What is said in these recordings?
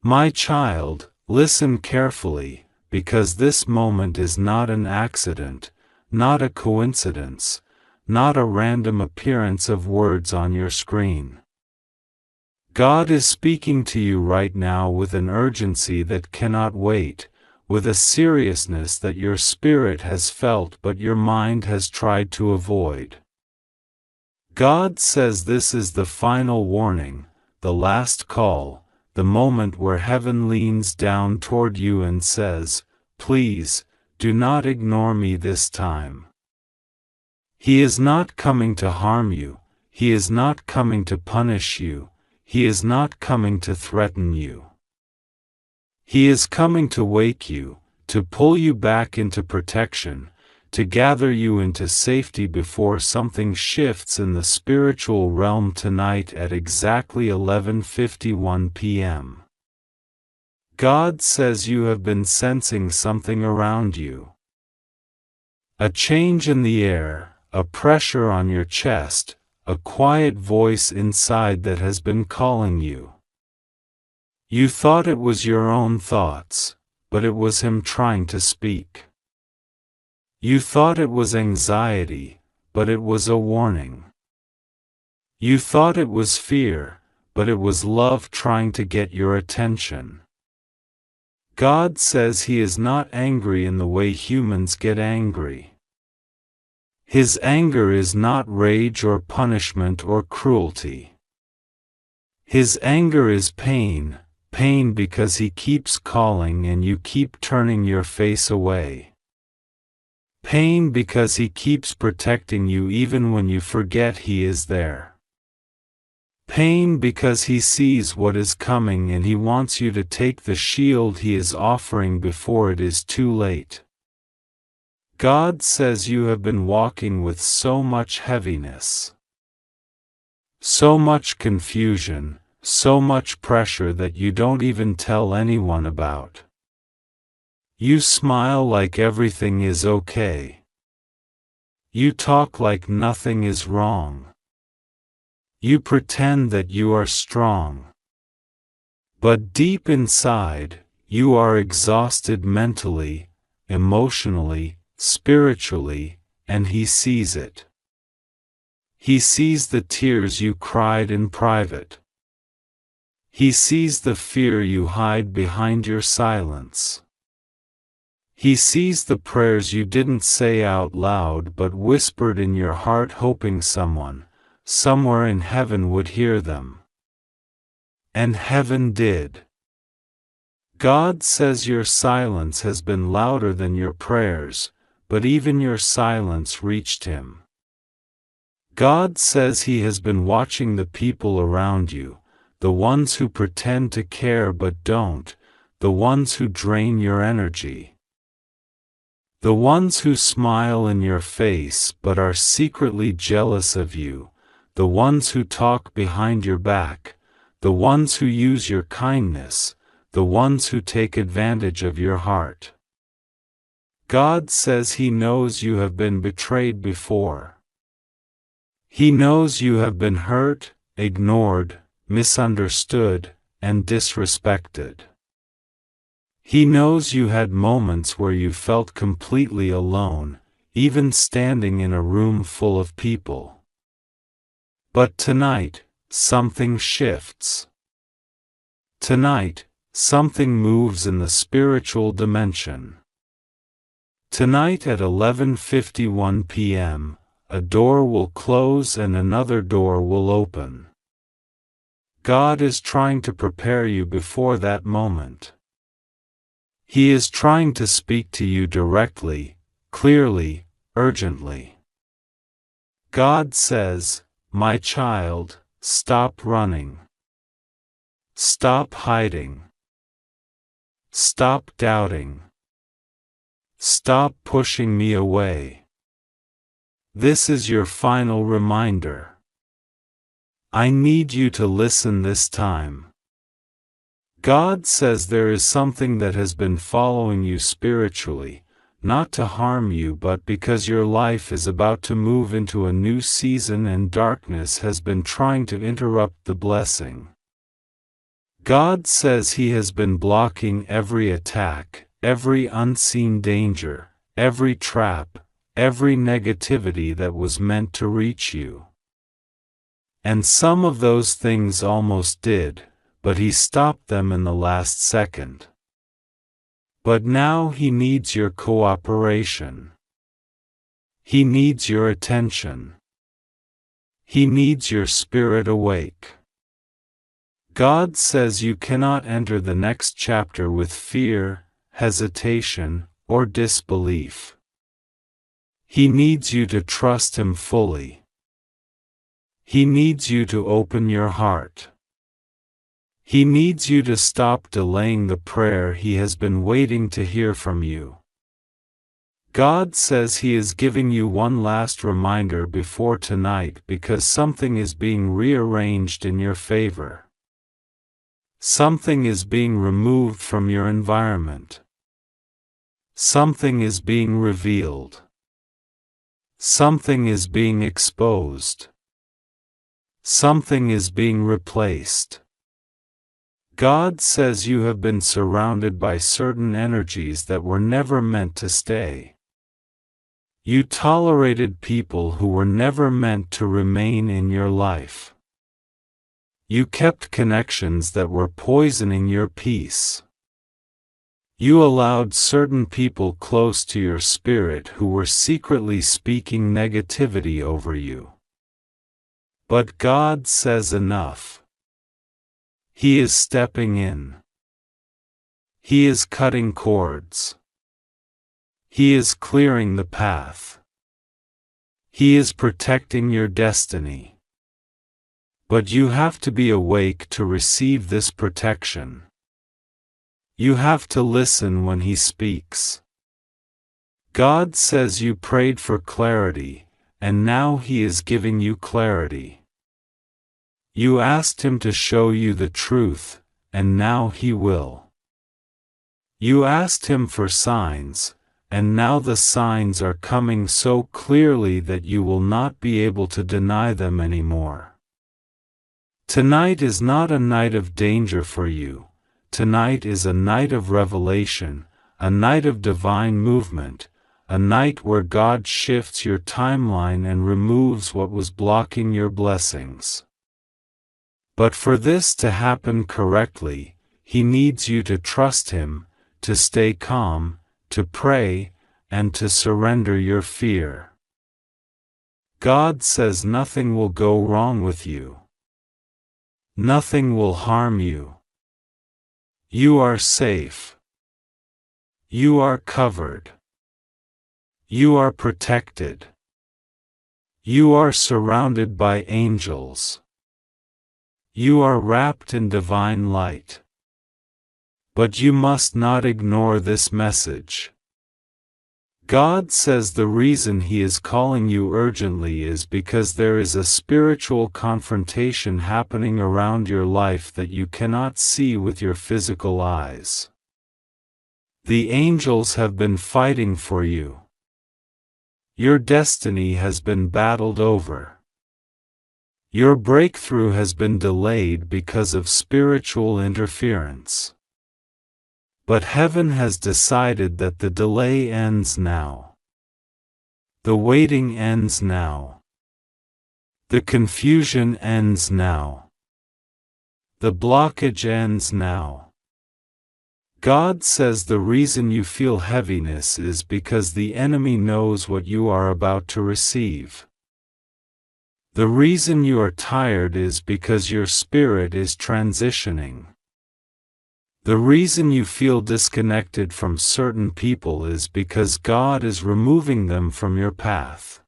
My child, listen carefully, because this moment is not an accident, not a coincidence, not a random appearance of words on your screen. God is speaking to you right now with an urgency that cannot wait, with a seriousness that your spirit has felt but your mind has tried to avoid. God says this is the final warning, the last call, the moment where heaven leans down toward you and says, "Please, do not ignore me this time." He is not coming to harm you, He is not coming to punish you, He is not coming to threaten you. He is coming to wake you, to pull you back into protection, to gather you into safety before something shifts in the spiritual realm tonight at exactly 11:51 p.m. God says you have been sensing something around you. A change in the air, a pressure on your chest, a quiet voice inside that has been calling you. You thought it was your own thoughts, but it was Him trying to speak. You thought it was anxiety, but it was a warning. You thought it was fear, but it was love trying to get your attention. God says He is not angry in the way humans get angry. His anger is not rage or punishment or cruelty. His anger is pain, pain because He keeps calling and you keep turning your face away. Pain because He keeps protecting you even when you forget He is there. Pain because He sees what is coming and He wants you to take the shield He is offering before it is too late. God says you have been walking with so much heaviness, so much confusion, so much pressure that you don't even tell anyone about. You smile like everything is okay. You talk like nothing is wrong. You pretend that you are strong. But deep inside, you are exhausted mentally, emotionally, spiritually, and He sees it. He sees the tears you cried in private. He sees the fear you hide behind your silence. He sees the prayers you didn't say out loud but whispered in your heart hoping someone, somewhere in heaven would hear them. And heaven did. God says your silence has been louder than your prayers, but even your silence reached Him. God says He has been watching the people around you, the ones who pretend to care but don't, the ones who drain your energy. The ones who smile in your face but are secretly jealous of you, the ones who talk behind your back, the ones who use your kindness, the ones who take advantage of your heart. God says He knows you have been betrayed before. He knows you have been hurt, ignored, misunderstood, and disrespected. He knows you had moments where you felt completely alone, even standing in a room full of people. But tonight, something shifts. Tonight, something moves in the spiritual dimension. Tonight at 11:51 p.m., a door will close and another door will open. God is trying to prepare you before that moment. He is trying to speak to you directly, clearly, urgently. God says, "My child, stop running. Stop hiding. Stop doubting. Stop pushing me away. This is your final reminder. I need you to listen this time." God says there is something that has been following you spiritually, not to harm you but because your life is about to move into a new season and darkness has been trying to interrupt the blessing. God says He has been blocking every attack, every unseen danger, every trap, every negativity that was meant to reach you. And some of those things almost did, but He stopped them in the last second. But now He needs your cooperation. He needs your attention. He needs your spirit awake. God says you cannot enter the next chapter with fear, hesitation, or disbelief. He needs you to trust Him fully. He needs you to open your heart. He needs you to stop delaying the prayer He has been waiting to hear from you. God says He is giving you one last reminder before tonight because something is being rearranged in your favor. Something is being removed from your environment. Something is being revealed. Something is being exposed. Something is being replaced. God says you have been surrounded by certain energies that were never meant to stay. You tolerated people who were never meant to remain in your life. You kept connections that were poisoning your peace. You allowed certain people close to your spirit who were secretly speaking negativity over you. But God says enough. He is stepping in. He is cutting cords. He is clearing the path. He is protecting your destiny. But you have to be awake to receive this protection. You have to listen when He speaks. God says you prayed for clarity, and now He is giving you clarity. You asked Him to show you the truth, and now He will. You asked Him for signs, and now the signs are coming so clearly that you will not be able to deny them anymore. Tonight is not a night of danger for you. Tonight is a night of revelation, a night of divine movement, a night where God shifts your timeline and removes what was blocking your blessings. But for this to happen correctly, He needs you to trust Him, to stay calm, to pray, and to surrender your fear. God says nothing will go wrong with you. Nothing will harm you. You are safe. You are covered. You are protected. You are surrounded by angels. You are wrapped in divine light. But you must not ignore this message. God says the reason He is calling you urgently is because there is a spiritual confrontation happening around your life that you cannot see with your physical eyes. The angels have been fighting for you. Your destiny has been battled over. Your breakthrough has been delayed because of spiritual interference. But heaven has decided that the delay ends now. The waiting ends now. The confusion ends now. The blockage ends now. God says the reason you feel heaviness is because the enemy knows what you are about to receive. The reason you are tired is because your spirit is transitioning. The reason you feel disconnected from certain people is because God is removing them from your path.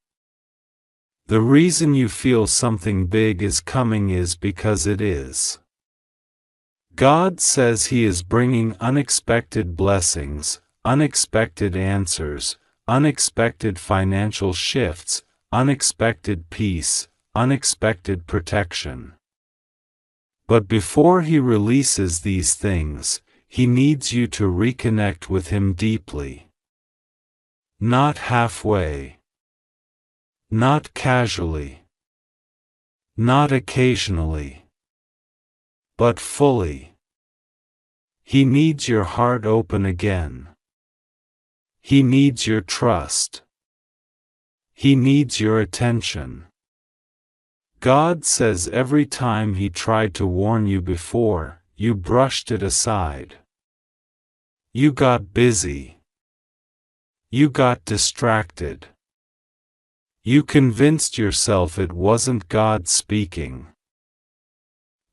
The reason you feel something big is coming is because it is. God says He is bringing unexpected blessings, unexpected answers, unexpected financial shifts, unexpected peace, unexpected protection. But before He releases these things, He needs you to reconnect with Him deeply. Not halfway. Not casually. Not occasionally. But fully. He needs your heart open again. He needs your trust. He needs your attention. God says every time He tried to warn you before, you brushed it aside. You got busy. You got distracted. You convinced yourself it wasn't God speaking.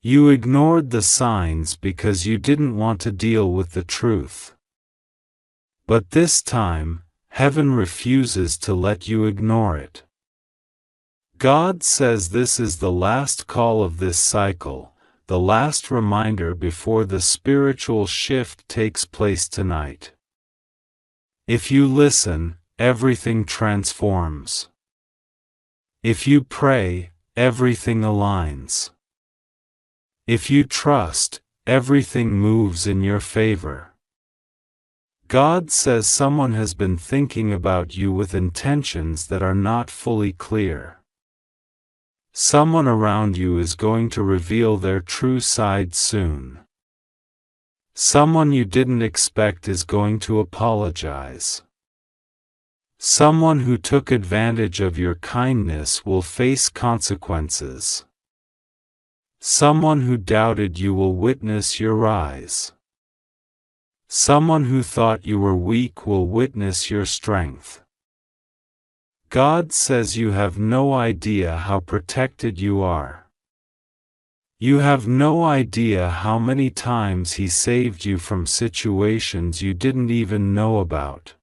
You ignored the signs because you didn't want to deal with the truth. But this time, heaven refuses to let you ignore it. God says this is the last call of this cycle, the last reminder before the spiritual shift takes place tonight. If you listen, everything transforms. If you pray, everything aligns. If you trust, everything moves in your favor. God says someone has been thinking about you with intentions that are not fully clear. Someone around you is going to reveal their true side soon. Someone you didn't expect is going to apologize. Someone who took advantage of your kindness will face consequences. Someone who doubted you will witness your rise. Someone who thought you were weak will witness your strength. God says you have no idea how protected you are. You have no idea how many times He saved you from situations you didn't even know about.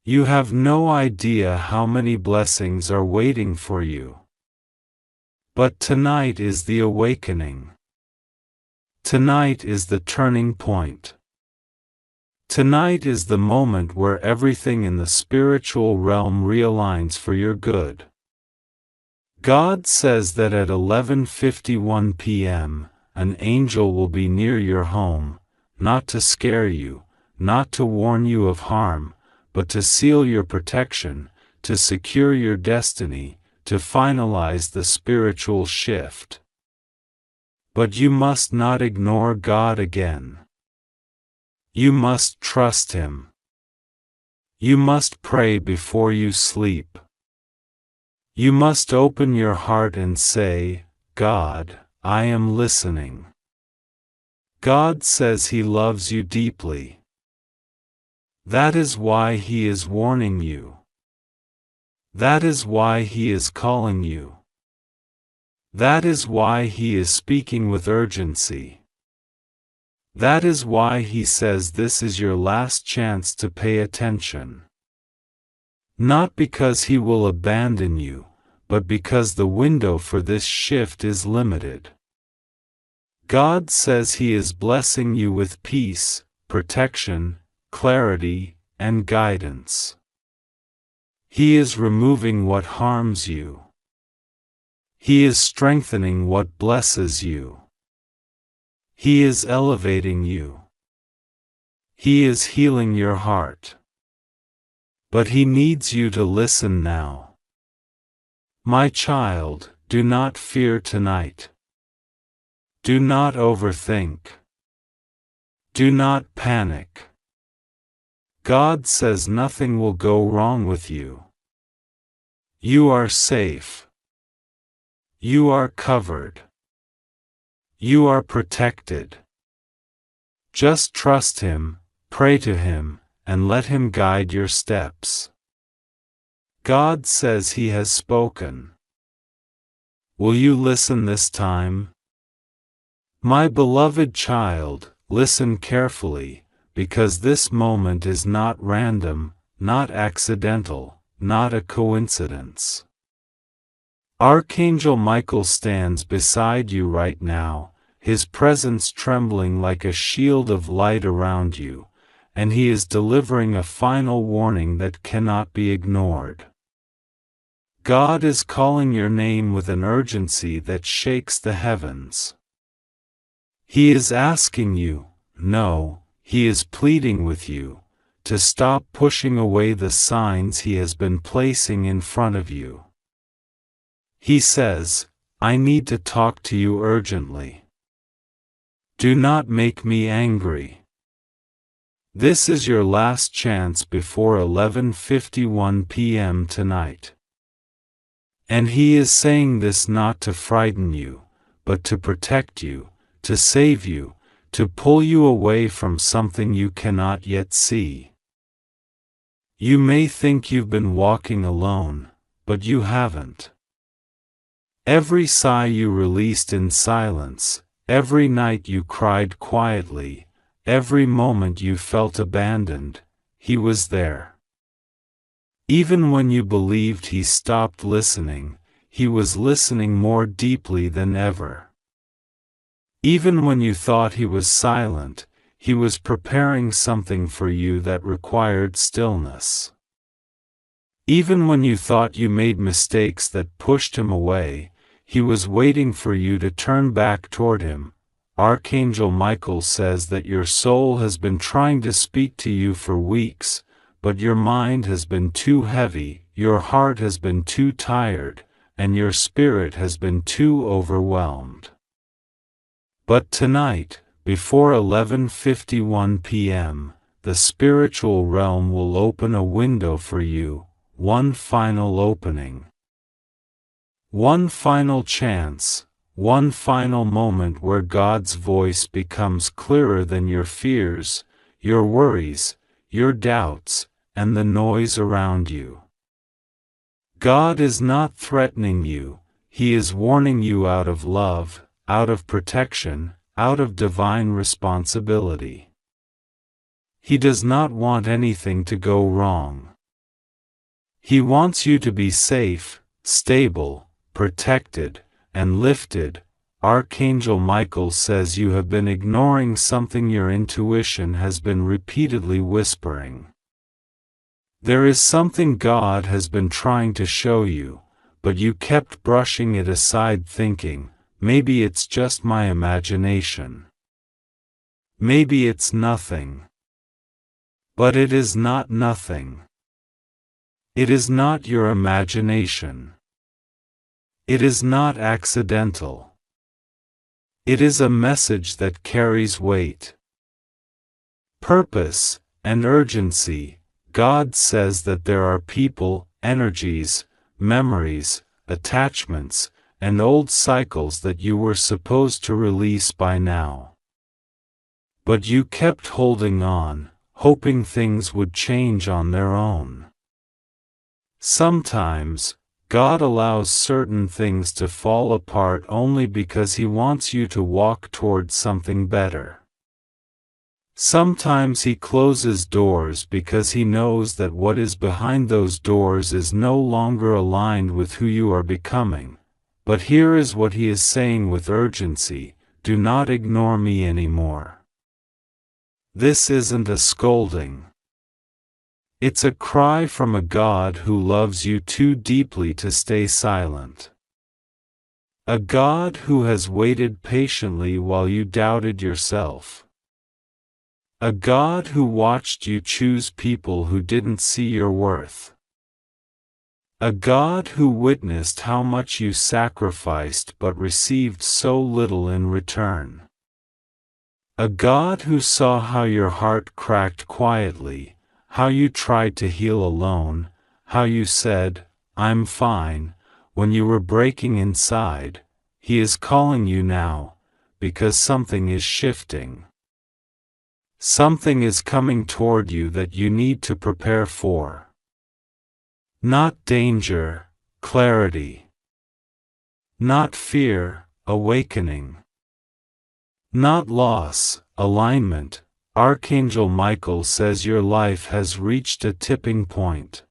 You have no idea how many blessings are waiting for you. But tonight is the awakening. Tonight is the turning point. Tonight is the moment where everything in the spiritual realm realigns for your good. God says that at 11:51 p.m., an angel will be near your home, not to scare you, not to warn you of harm, but to seal your protection, to secure your destiny, to finalize the spiritual shift. But you must not ignore God again. You must trust Him. You must pray before you sleep. You must open your heart and say, God, I am listening. God says He loves you deeply. That is why He is warning you. That is why He is calling you. That is why He is speaking with urgency. That is why He says this is your last chance to pay attention. Not because He will abandon you, but because the window for this shift is limited. God says He is blessing you with peace, protection, clarity, and guidance. He is removing what harms you. He is strengthening what blesses you. He is elevating you. He is healing your heart. But He needs you to listen now. My child, do not fear tonight. Do not overthink. Do not panic. God says nothing will go wrong with you. You are safe. You are covered. You are protected. Just trust Him, pray to Him, and let Him guide your steps. God says He has spoken. Will you listen this time? My beloved child, listen carefully, because this moment is not random, not accidental, not a coincidence. Archangel Michael stands beside you right now, his presence trembling like a shield of light around you, and he is delivering a final warning that cannot be ignored. God is calling your name with an urgency that shakes the heavens. He is asking you, no, He is pleading with you, to stop pushing away the signs He has been placing in front of you. He says, I need to talk to you urgently. Do not make me angry. This is your last chance before 11:51 p.m. tonight. And He is saying this not to frighten you, but to protect you, to save you, to pull you away from something you cannot yet see. You may think you've been walking alone, but you haven't. Every sigh you released in silence, every night you cried quietly, every moment you felt abandoned, He was there. Even when you believed He stopped listening, He was listening more deeply than ever. Even when you thought He was silent, He was preparing something for you that required stillness. Even when you thought you made mistakes that pushed Him away, He was waiting for you to turn back toward Him. Archangel Michael says that your soul has been trying to speak to you for weeks, but your mind has been too heavy, your heart has been too tired, and your spirit has been too overwhelmed. But tonight, before 11:51 p.m., the spiritual realm will open a window for you, one final opening. One final chance, one final moment where God's voice becomes clearer than your fears, your worries, your doubts, and the noise around you. God is not threatening you, He is warning you out of love, out of protection, out of divine responsibility. He does not want anything to go wrong. He wants you to be safe, stable, protected, and lifted. Archangel Michael says you have been ignoring something your intuition has been repeatedly whispering. There is something God has been trying to show you, but you kept brushing it aside thinking, maybe it's just my imagination. Maybe it's nothing. But it is not nothing. It is not your imagination. It is not accidental. It is a message that carries weight, purpose, and urgency. God says that there are people, energies, memories, attachments, and old cycles that you were supposed to release by now. But you kept holding on, hoping things would change on their own. Sometimes, God allows certain things to fall apart only because He wants you to walk towards something better. Sometimes He closes doors because He knows that what is behind those doors is no longer aligned with who you are becoming. But here is what He is saying with urgency: do not ignore me anymore. This isn't a scolding. It's a cry from a God who loves you too deeply to stay silent. A God who has waited patiently while you doubted yourself. A God who watched you choose people who didn't see your worth. A God who witnessed how much you sacrificed but received so little in return. A God who saw how your heart cracked quietly, how you tried to heal alone, how you said, "I'm fine," when you were breaking inside. He is calling you now, because something is shifting. Something is coming toward you that you need to prepare for. Not danger, clarity. Not fear, awakening. Not loss, alignment. Archangel Michael says your life has reached a tipping point.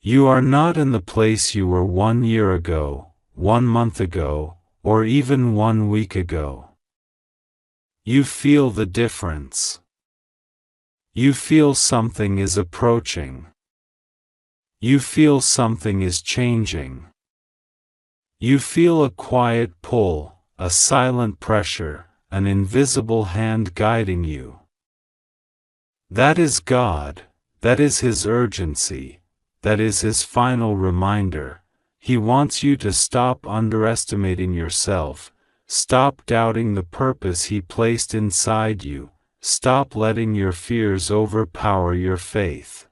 You are not in the place you were 1 year ago, 1 month ago, or even 1 week ago. You feel the difference. You feel something is approaching. You feel something is changing. You feel a quiet pull, a silent pressure, an invisible hand guiding you. That is God, that is His urgency, that is His final reminder. He wants you to stop underestimating yourself, Stop doubting the purpose He placed inside you. Stop letting your fears overpower your faith.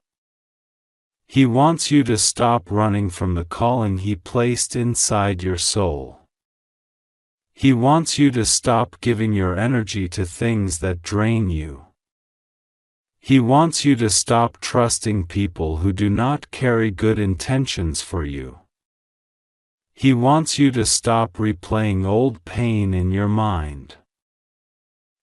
He wants you to stop running from the calling He placed inside your soul. He wants you to stop giving your energy to things that drain you. He wants you to stop trusting people who do not carry good intentions for you. He wants you to stop replaying old pain in your mind.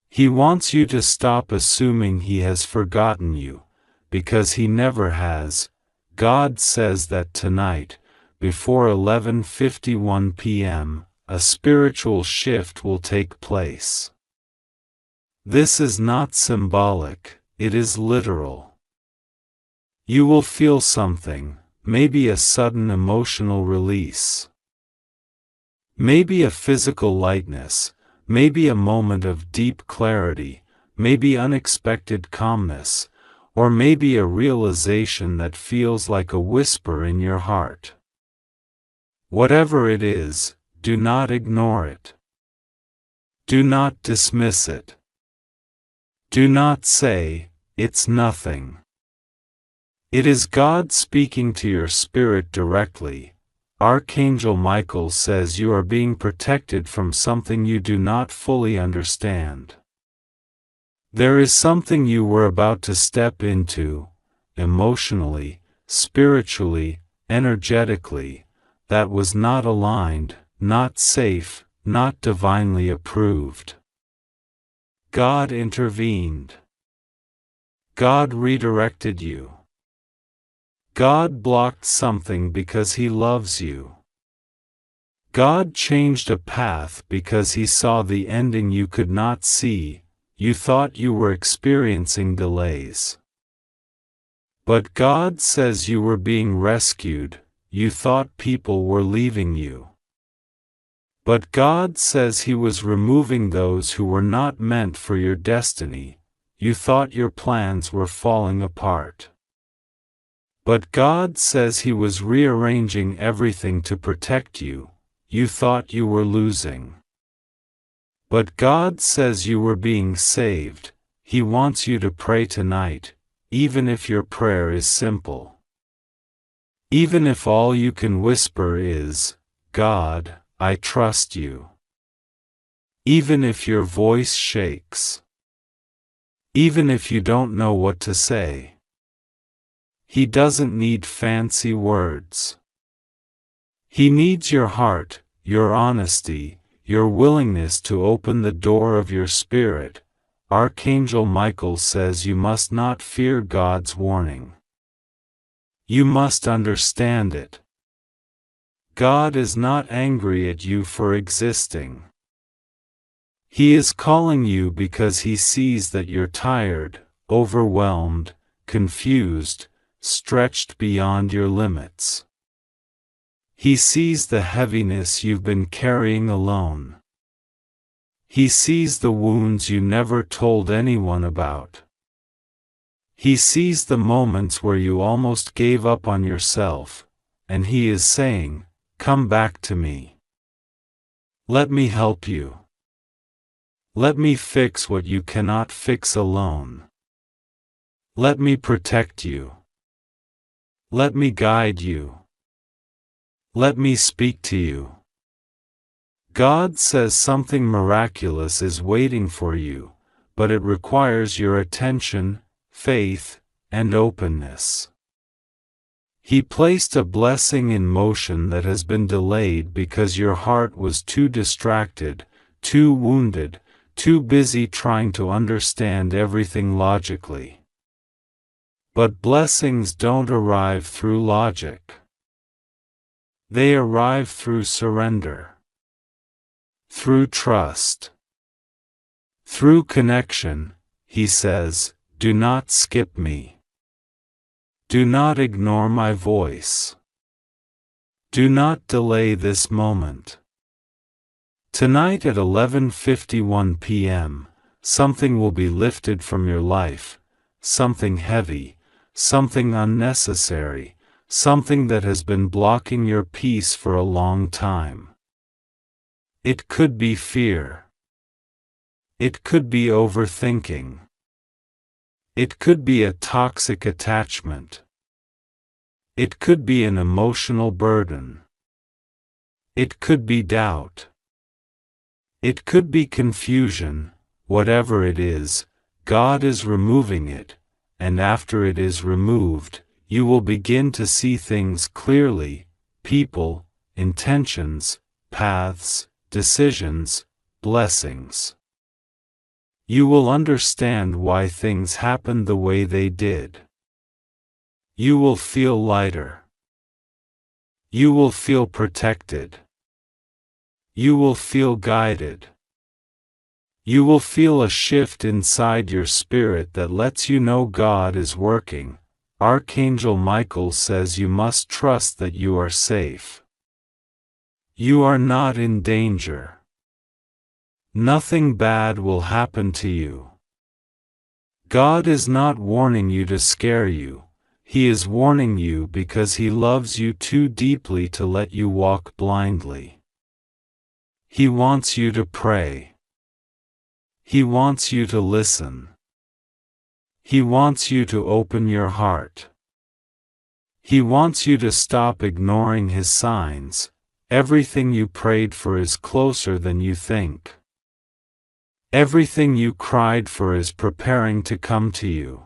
He wants you to stop assuming He has forgotten you, because He never has. God says that tonight, before 11:51 p.m., a spiritual shift will take place. This is not symbolic, it is literal. You will feel something, maybe a sudden emotional release. Maybe a physical lightness, maybe a moment of deep clarity, maybe unexpected calmness, or maybe a realization that feels like a whisper in your heart. Whatever it is, do not ignore it. Do not dismiss it. Do not say, "It's nothing." It is God speaking to your spirit directly. Archangel Michael says you are being protected from something you do not fully understand. There is something you were about to step into, emotionally, spiritually, energetically, that was not aligned, not safe, not divinely approved. God intervened. God redirected you. God blocked something because He loves you. God changed a path because He saw the ending you could not see. You thought you were experiencing delays. But God says you were being rescued. You thought people were leaving you. But God says He was removing those who were not meant for your destiny. You thought your plans were falling apart. But God says He was rearranging everything to protect you. You thought you were losing. But God says you were being saved. He wants you to pray tonight, even if your prayer is simple. Even if all you can whisper is, "God, I trust you." Even if your voice shakes. Even if you don't know what to say. He doesn't need fancy words. He needs your heart, your honesty, your willingness to open the door of your spirit. Archangel Michael says you must not fear God's warning. You must understand it. God is not angry at you for existing. He is calling you because He sees that you're tired, overwhelmed, confused, stretched beyond your limits. He sees the heaviness you've been carrying alone. He sees the wounds you never told anyone about. He sees the moments where you almost gave up on yourself, and He is saying, "Come back to me. Let me help you. Let me fix what you cannot fix alone. Let me protect you. Let me guide you. Let me speak to you." God says something miraculous is waiting for you, but it requires your attention, faith, and openness. He placed a blessing in motion that has been delayed because your heart was too distracted, too wounded, too busy trying to understand everything logically. But blessings don't arrive through logic. They arrive through surrender. Through trust. Through connection. He says, "Do not skip me. Do not ignore my voice. Do not delay this moment." Tonight at 11:51 p.m., something will be lifted from your life, something heavy, something unnecessary, something that has been blocking your peace for a long time. It could be fear. It could be overthinking. It could be a toxic attachment. It could be an emotional burden. It could be doubt. It could be confusion. Whatever it is, God is removing it, and after it is removed, you will begin to see things clearly: people, intentions, paths, decisions, blessings. You will understand why things happened the way they did. You will feel lighter. You will feel protected. You will feel guided. You will feel a shift inside your spirit that lets you know God is working. Archangel Michael says you must trust that you are safe. You are not in danger. Nothing bad will happen to you. God is not warning you to scare you. He is warning you because He loves you too deeply to let you walk blindly. He wants you to pray. He wants you to listen. He wants you to open your heart. He wants you to stop ignoring His signs. Everything you prayed for is closer than you think. Everything you cried for is preparing to come to you.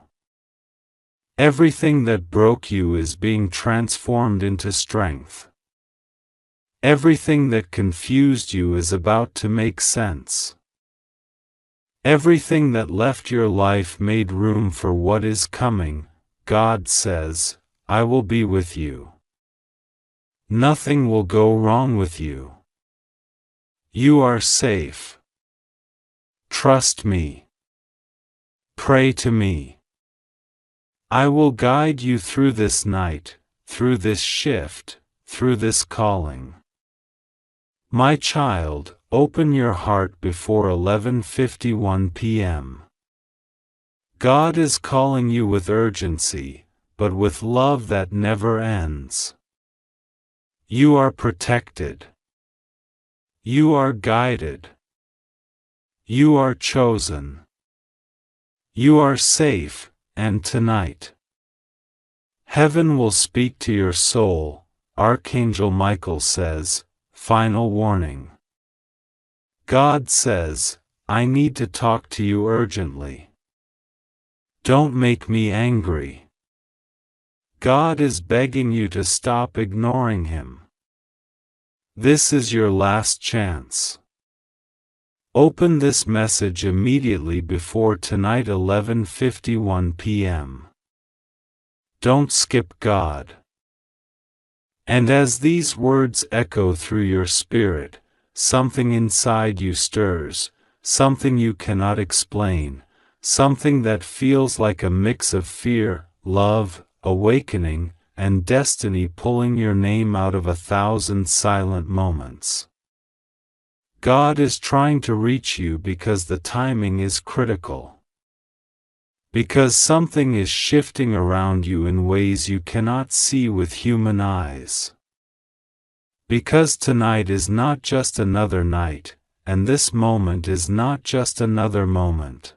Everything that broke you is being transformed into strength. Everything that confused you is about to make sense. Everything that left your life made room for what is coming. God says, I will be with you. Nothing will go wrong with you. You are safe. Trust me. Pray to me. I will guide you through this night, through this shift, through this calling. My child, open your heart before 11:51 p.m. God is calling you with urgency, but with love that never ends. You are protected. You are guided. You are chosen. You are safe, and tonight, heaven will speak to your soul. Archangel Michael says, final warning. God says, I need to talk to you urgently. Don't make me angry. God is begging you to stop ignoring Him. This is your last chance. Open this message immediately before tonight 11:51 p.m. Don't skip God. And as these words echo through your spirit, something inside you stirs, something you cannot explain, something that feels like a mix of fear, love, awakening, and destiny pulling your name out of 1,000 silent moments. God is trying to reach you because the timing is critical. Because something is shifting around you in ways you cannot see with human eyes. Because tonight is not just another night, and this moment is not just another moment.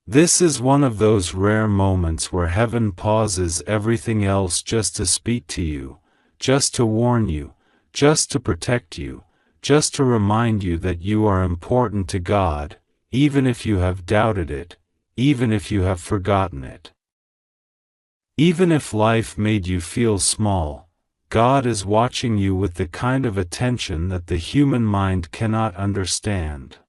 This is one of those rare moments where heaven pauses everything else just to speak to you, just to warn you, just to protect you, just to remind you that you are important to God, even if you have doubted it, even if you have forgotten it. Even if life made you feel small, God is watching you with the kind of attention that the human mind cannot understand.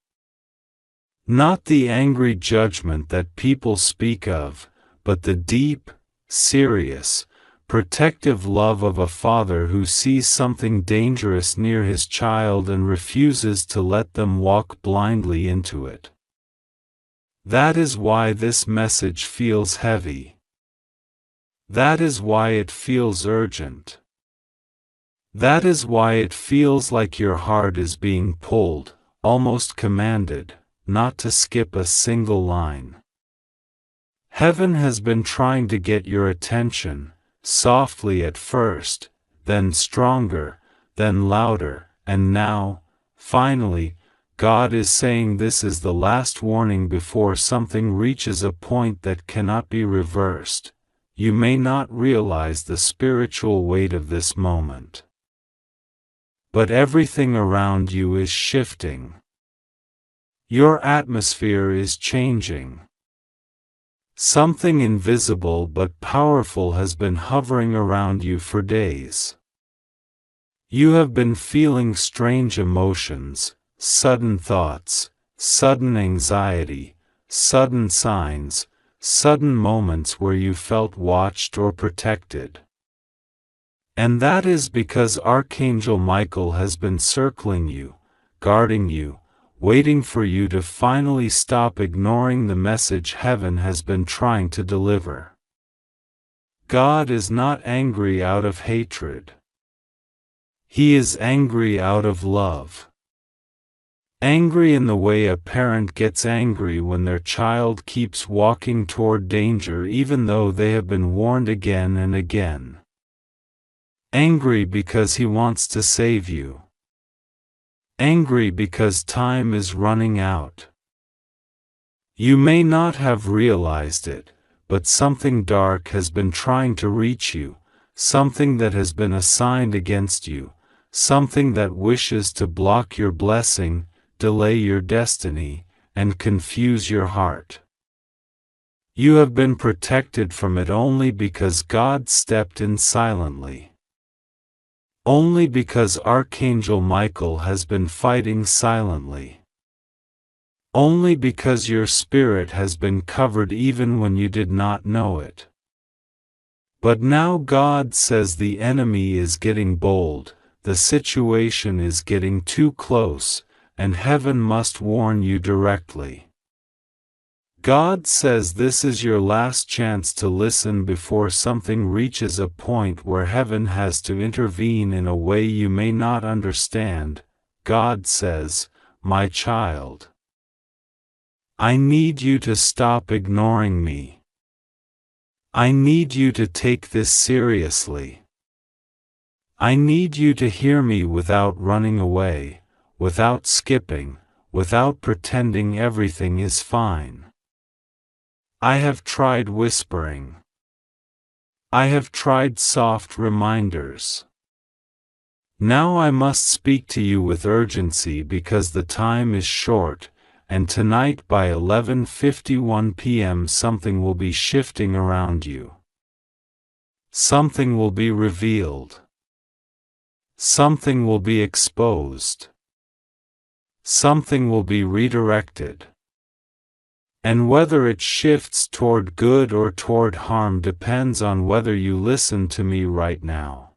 Not the angry judgment that people speak of, but the deep, serious, protective love of a father who sees something dangerous near his child and refuses to let them walk blindly into it. That is why this message feels heavy. That is why it feels urgent. That is why it feels like your heart is being pulled, almost commanded, not to skip a single line. Heaven has been trying to get your attention, softly at first, then stronger, then louder, and now, Finally, God is saying this is the last warning before something reaches a point that cannot be reversed. You may not realize the spiritual weight of this moment. But everything around you is shifting. Your atmosphere is changing. Something invisible but powerful has been hovering around you for days. You have been feeling strange emotions, sudden thoughts, sudden anxiety, sudden signs, sudden moments where you felt watched or protected. And that is because Archangel Michael has been circling you, guarding you, waiting for you to finally stop ignoring the message heaven has been trying to deliver. God is not angry out of hatred. He is angry out of love. Angry in the way a parent gets angry when their child keeps walking toward danger even though they have been warned again and again. Angry because he wants to save you. Angry because time is running out. You may not have realized it, but something dark has been trying to reach you, something that has been assigned against you, something that wishes to block your blessing, delay your destiny, and confuse your heart. You have been protected from it only because God stepped in silently. Only because Archangel Michael has been fighting silently. Only because your spirit has been covered even when you did not know it. But now God says the enemy is getting bold, the situation is getting too close, and heaven must warn you directly. God says this is your last chance to listen before something reaches a point where heaven has to intervene in a way you may not understand. God says, "My child, I need you to stop ignoring me. I need you to take this seriously. I need you to hear me without running away, without skipping, without pretending everything is fine. I have tried whispering. I have tried soft reminders. Now I must speak to you with urgency because the time is short, and tonight by 11:51 p.m. something will be shifting around you. Something will be revealed. Something will be exposed. Something will be redirected. And whether it shifts toward good or toward harm depends on whether you listen to me right now.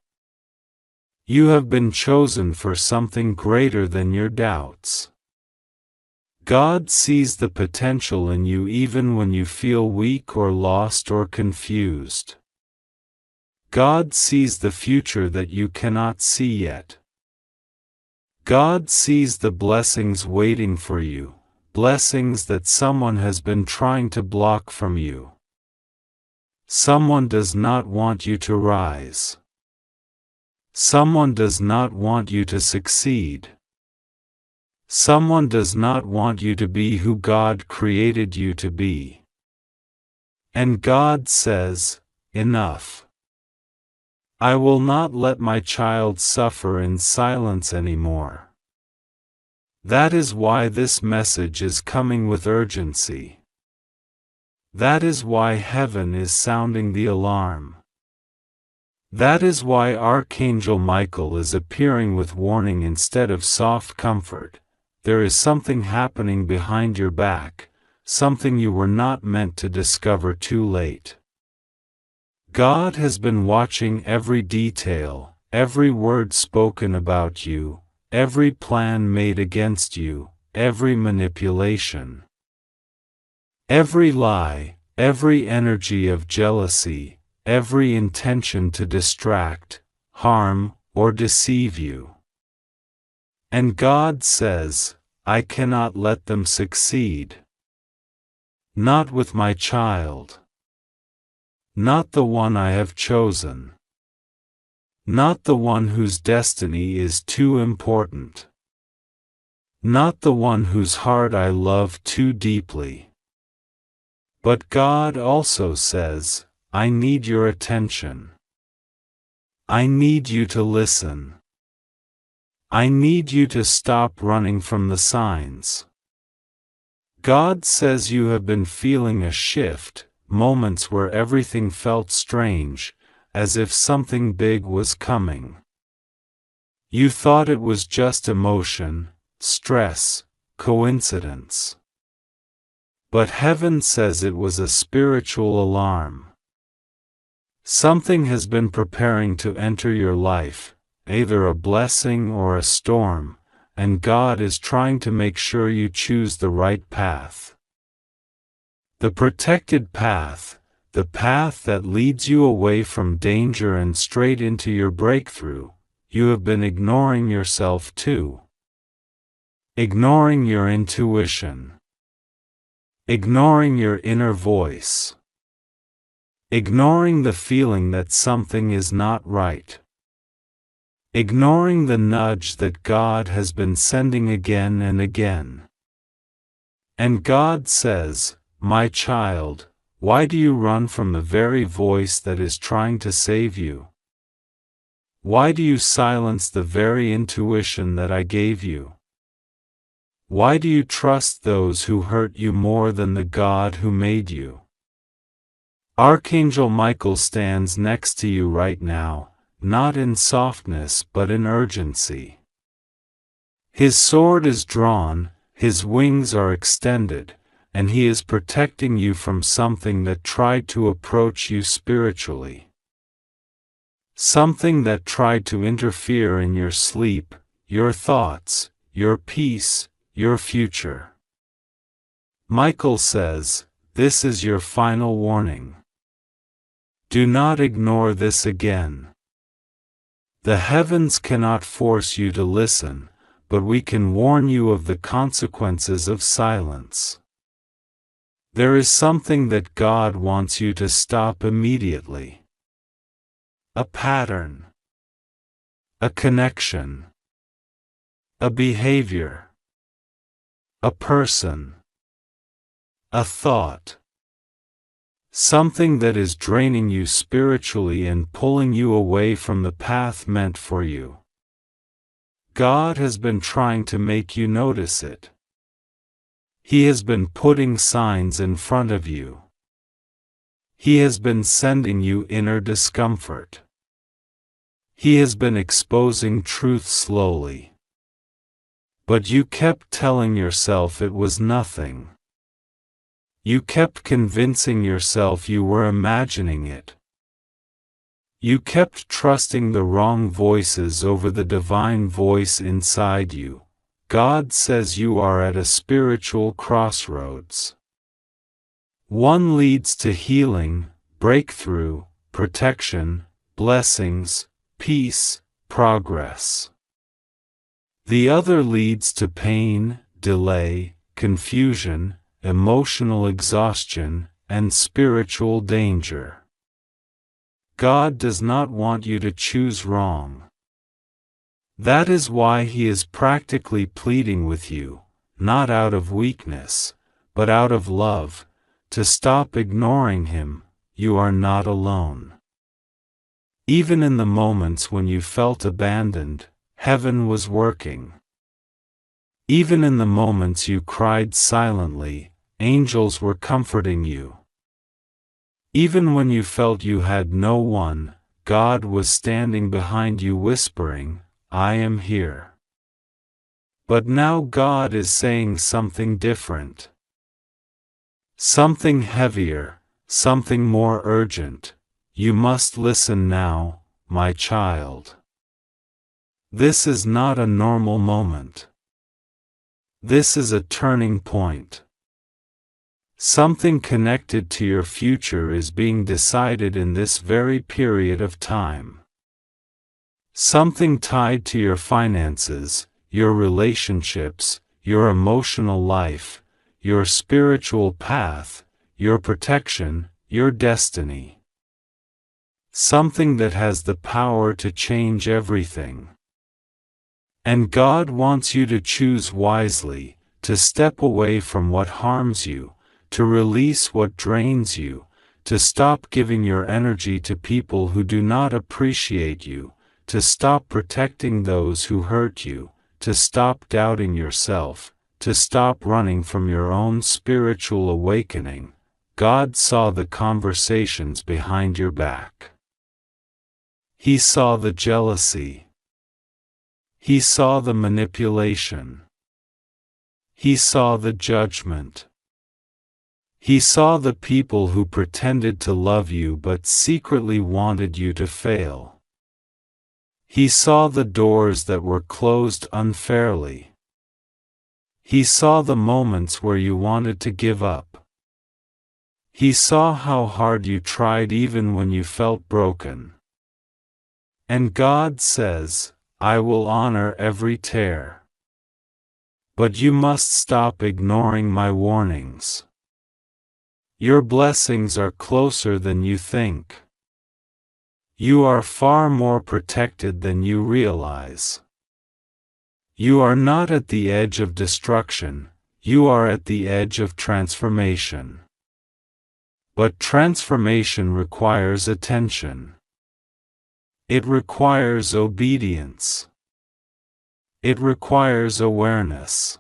You have been chosen for something greater than your doubts. God sees the potential in you even when you feel weak or lost or confused. God sees the future that you cannot see yet. God sees the blessings waiting for you. Blessings that someone has been trying to block from you. Someone does not want you to rise. Someone does not want you to succeed. Someone does not want you to be who God created you to be. And God says, "Enough. I will not let my child suffer in silence anymore." That is why this message is coming with urgency. That is why heaven is sounding the alarm. That is why Archangel Michael is appearing with warning instead of soft comfort. There is something happening behind your back, something you were not meant to discover too late. God has been watching every detail, every word spoken about you, every plan made against you, every manipulation. Every lie, every energy of jealousy, every intention to distract, harm, or deceive you. And God says, "I cannot let them succeed. Not with my child. Not the one I have chosen. Not the one whose destiny is too important. not the one whose heart I love too deeply. But God also says, I need your attention. I need you to listen. I need you to stop running from the signs. God says you have been feeling a shift, moments where everything felt strange, as if something big was coming. You thought it was just emotion, stress, coincidence. But heaven says it was a spiritual alarm. Something has been preparing to enter your life, either a blessing or a storm, and God is trying to make sure you choose the right path. The protected path, the path that leads you away from danger and straight into your breakthrough. You have been ignoring yourself too. Ignoring your intuition. Ignoring your inner voice. Ignoring the feeling that something is not right. Ignoring the nudge that God has been sending again and again. And God says, my child, why do you run from the very voice that is trying to save you? Why do you silence the very intuition that I gave you? Why do you trust those who hurt you more than the God who made you? Archangel Michael stands next to you right now, not in softness but in urgency. His sword is drawn, his wings are extended, and he is protecting you from something that tried to approach you spiritually. Something that tried to interfere in your sleep, your thoughts, your peace, your future. Michael says, this is your final warning. Do not ignore this again. The heavens cannot force you to listen, but we can warn you of the consequences of silence. There is something that God wants you to stop immediately. A pattern. A connection. A behavior. A person. A thought. Something that is draining you spiritually and pulling you away from the path meant for you. God has been trying to make you notice it. He has been putting signs in front of you. He has been sending you inner discomfort. He has been exposing truth slowly. But you kept telling yourself it was nothing. You kept convincing yourself you were imagining it. You kept trusting the wrong voices over the divine voice inside you. God says you are at a spiritual crossroads. One leads to healing, breakthrough, protection, blessings, peace, progress. The other leads to pain, delay, confusion, emotional exhaustion, and spiritual danger. God does not want you to choose wrong. That is why He is practically pleading with you, not out of weakness, but out of love, to stop ignoring Him. You are not alone. Even in the moments when you felt abandoned, heaven was working. Even in the moments you cried silently, angels were comforting you. Even when you felt you had no one, God was standing behind you whispering, I am here. But now God is saying something different. Something heavier, something more urgent. You must listen now, my child. This is not a normal moment. This is a turning point. Something connected to your future is being decided in this very period of time. Something tied to your finances, your relationships, your emotional life, your spiritual path, your protection, your destiny. Something that has the power to change everything. And God wants you to choose wisely, to step away from what harms you, to release what drains you, to stop giving your energy to people who do not appreciate you, to stop protecting those who hurt you, to stop doubting yourself, to stop running from your own spiritual awakening. God saw the conversations behind your back. He saw the jealousy. He saw the manipulation. He saw the judgment. He saw the people who pretended to love you but secretly wanted you to fail. He saw the doors that were closed unfairly. He saw the moments where you wanted to give up. He saw how hard you tried even when you felt broken. And God says, I will honor every tear. But you must stop ignoring my warnings. Your blessings are closer than you think. You are far more protected than you realize. You are not at the edge of destruction, you are at the edge of transformation. But transformation requires attention. It requires obedience. It requires awareness.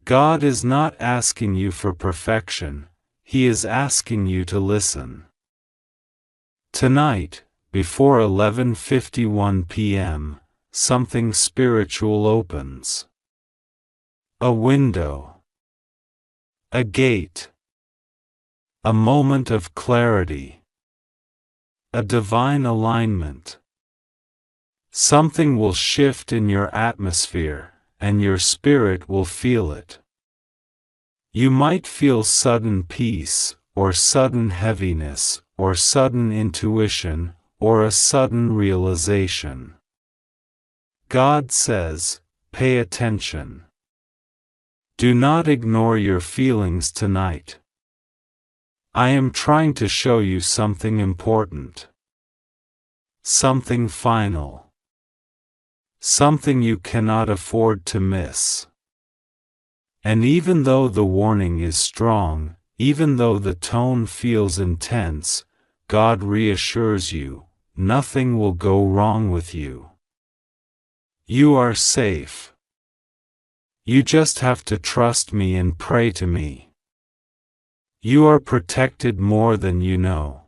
God is not asking you for perfection, He is asking you to listen. Tonight, before 11:51 p.m., something spiritual opens. A window. A gate. A moment of clarity. A divine alignment. Something will shift in your atmosphere, and your spirit will feel it. You might feel sudden peace, or sudden heaviness, or sudden intuition, or a sudden realization. God says, pay attention. Do not ignore your feelings tonight. I am trying to show you something important. Something final. Something you cannot afford to miss. And even though the warning is strong, even though the tone feels intense, God reassures you, nothing will go wrong with you. You are safe. You just have to trust me and pray to me. You are protected more than you know.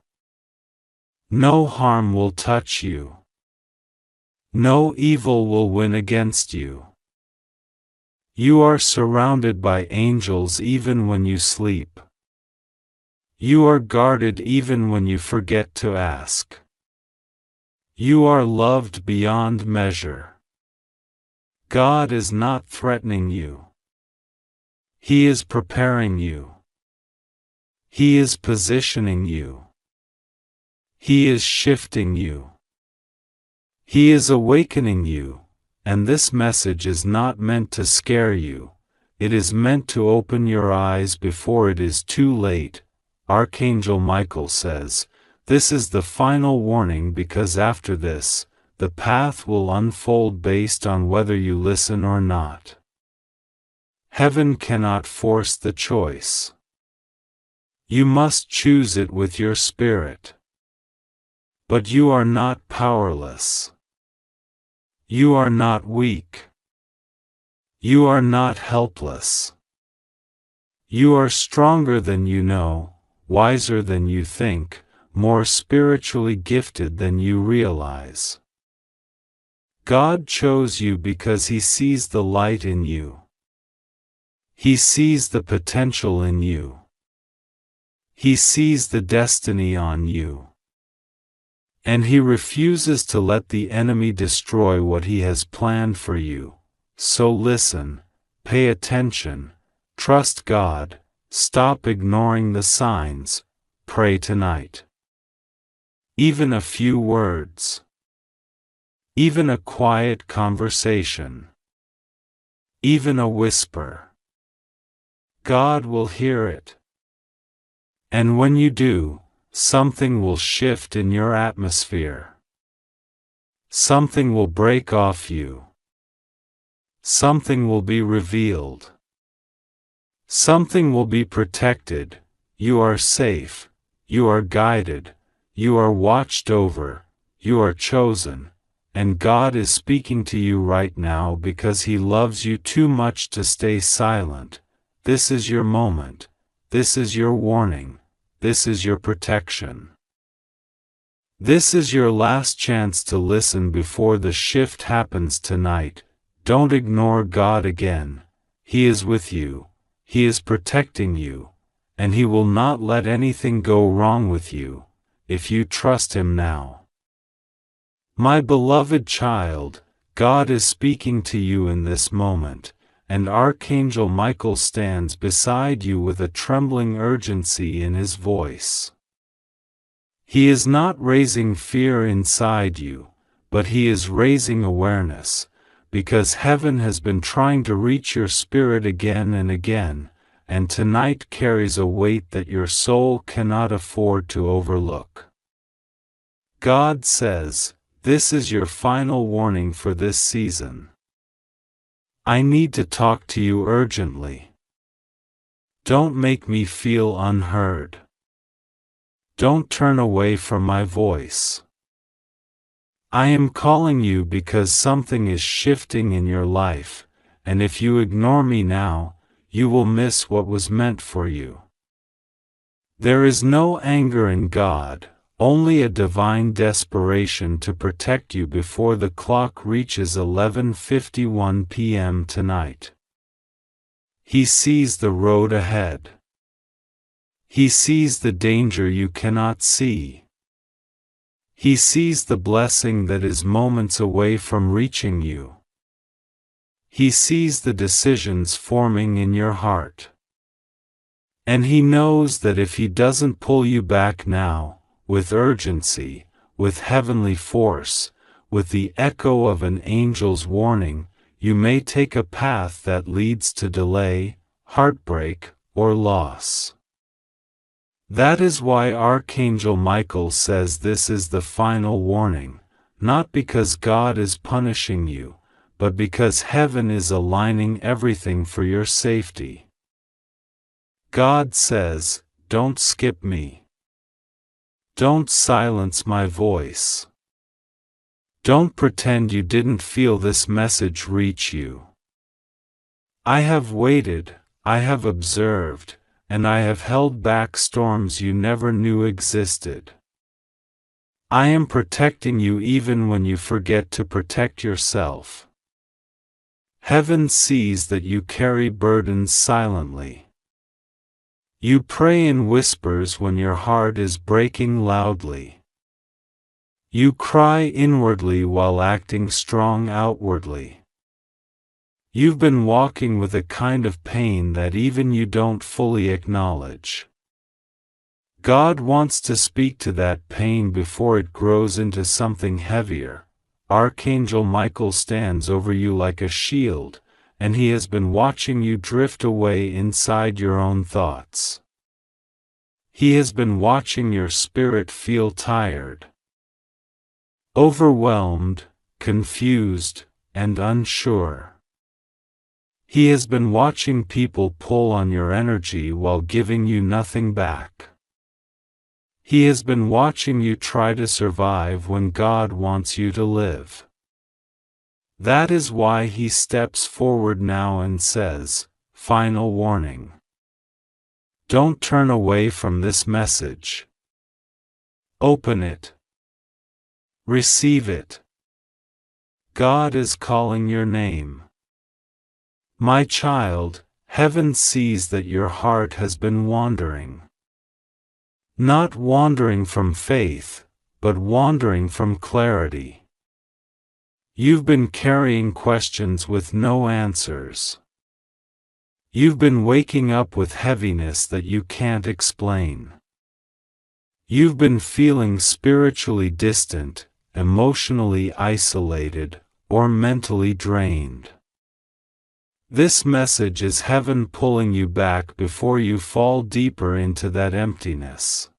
No harm will touch you. No evil will win against you. You are surrounded by angels even when you sleep. You are guarded even when you forget to ask. You are loved beyond measure. God is not threatening you. He is preparing you. He is positioning you. He is shifting you. He is awakening you, and this message is not meant to scare you, it is meant to open your eyes before it is too late. Archangel Michael says, this is the final warning because after this, the path will unfold based on whether you listen or not. Heaven cannot force the choice. You must choose it with your spirit. But you are not powerless. You are not weak. You are not helpless. You are stronger than you know, wiser than you think, more spiritually gifted than you realize. God chose you because He sees the light in you. He sees the potential in you. He sees the destiny on you. And He refuses to let the enemy destroy what He has planned for you. So listen, pay attention, trust God, stop ignoring the signs, pray tonight. Even a few words. Even a quiet conversation. Even a whisper. God will hear it. And when you do, something will shift in your atmosphere. Something will break off you. something will be revealed. Something will be protected. You are safe. You are guided. You are watched over. You are chosen. And God is speaking to you right now because He loves you too much to stay silent. This is your moment. This is your warning. This is your protection. This is your last chance to listen before the shift happens tonight. Don't ignore God again. He is with you. He is protecting you. And He will not let anything go wrong with you, if you trust Him now. My beloved child, God is speaking to you in this moment, and Archangel Michael stands beside you with a trembling urgency in his voice. He is not raising fear inside you, but he is raising awareness, because heaven has been trying to reach your spirit again and again, and tonight carries a weight that your soul cannot afford to overlook. God says, "This is your final warning for this season. I need to talk to you urgently. Don't make me feel unheard. Don't turn away from my voice. I am calling you because something is shifting in your life, and if you ignore me now, you will miss what was meant for you." There is no anger in God, only a divine desperation to protect you before the clock reaches 11:51 p.m. tonight. He sees the road ahead. He sees the danger you cannot see. He sees the blessing that is moments away from reaching you. He sees the decisions forming in your heart. And He knows that if He doesn't pull you back now, with urgency, with heavenly force, with the echo of an angel's warning, you may take a path that leads to delay, heartbreak, or loss. That is why Archangel Michael says this is the final warning, not because God is punishing you, but because heaven is aligning everything for your safety. God says, "Don't skip me. Don't silence my voice. Don't pretend you didn't feel this message reach you. I have waited, I have observed, and I have held back storms you never knew existed. I am protecting you even when you forget to protect yourself. Heaven sees that you carry burdens silently. You pray in whispers when your heart is breaking loudly. You cry inwardly while acting strong outwardly. You've been walking with a kind of pain that even you don't fully acknowledge. God wants to speak to that pain before it grows into something heavier. Archangel Michael stands over you like a shield, and he has been watching you drift away inside your own thoughts. He has been watching your spirit feel tired, overwhelmed, confused, and unsure. He has been watching people pull on your energy while giving you nothing back. He has been watching you try to survive when God wants you to live. That is why he steps forward now and says, "Final warning. Don't turn away from this message. Open it. Receive it. God is calling your name. My child, heaven sees that your heart has been wandering. Not wandering from faith, but wandering from clarity. You've been carrying questions with no answers. You've been waking up with heaviness that you can't explain. You've been feeling spiritually distant, emotionally isolated, or mentally drained. This message is heaven pulling you back before you fall deeper into that emptiness.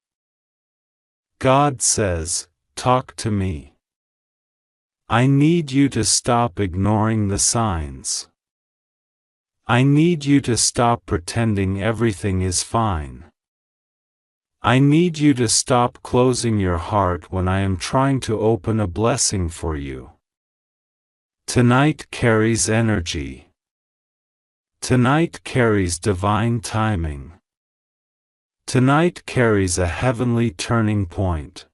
God says, "Talk to me. I need you to stop ignoring the signs. I need you to stop pretending everything is fine. I need you to stop closing your heart when I am trying to open a blessing for you. Tonight carries energy. Tonight carries divine timing. Tonight carries a heavenly turning point.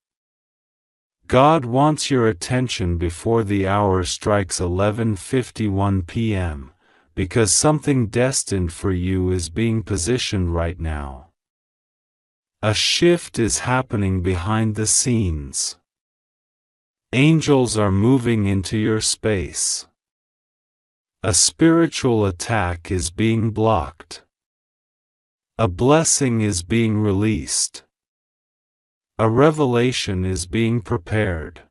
God wants your attention before the hour strikes 11:51 p.m., because something destined for you is being positioned right now. A shift is happening behind the scenes. Angels are moving into your space. A spiritual attack is being blocked. A blessing is being released. A revelation is being prepared.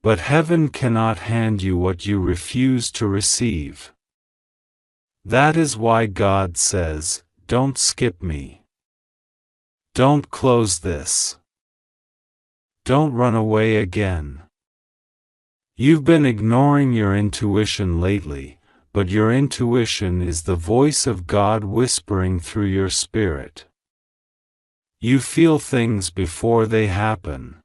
But heaven cannot hand you what you refuse to receive. That is why God says, "Don't skip me. Don't close this. Don't run away again." You've been ignoring your intuition lately, but your intuition is the voice of God whispering through your spirit. You feel things before they happen.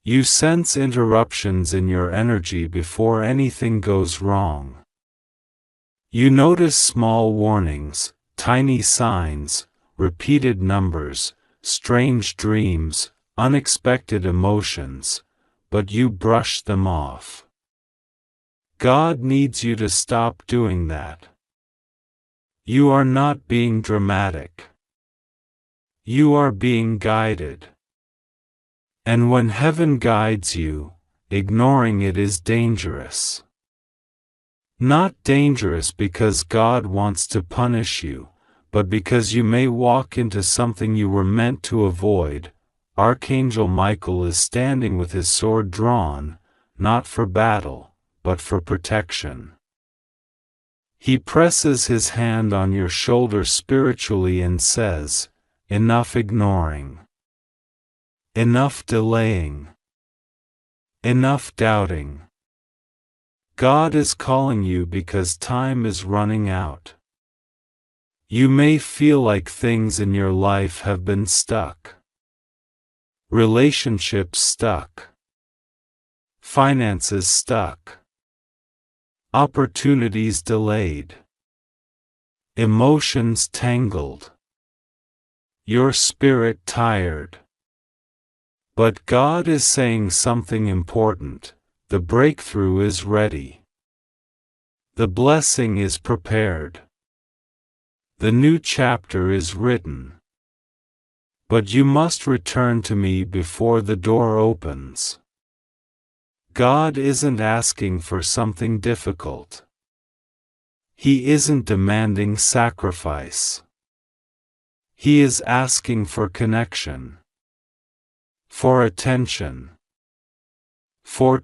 You sense interruptions in your energy before anything goes wrong. You notice small warnings, tiny signs, repeated numbers, strange dreams, unexpected emotions, but you brush them off. God needs you to stop doing that. You are not being dramatic. You are being guided. And when heaven guides you, ignoring it is dangerous. Not dangerous because God wants to punish you, but because you may walk into something you were meant to avoid. Archangel Michael is standing with his sword drawn, not for battle, but for protection. He presses his hand on your shoulder spiritually and says, "Enough ignoring. Enough delaying. Enough doubting." God is calling you because time is running out. You may feel like things in your life have been stuck. Relationships stuck. Finances stuck. Opportunities delayed. Emotions tangled. Your spirit tired. But God is saying something important. The breakthrough is ready. The blessing is prepared. The new chapter is written. But you must return to me before the door opens. God isn't asking for something difficult. He isn't demanding sacrifice. He is asking for connection, for attention, for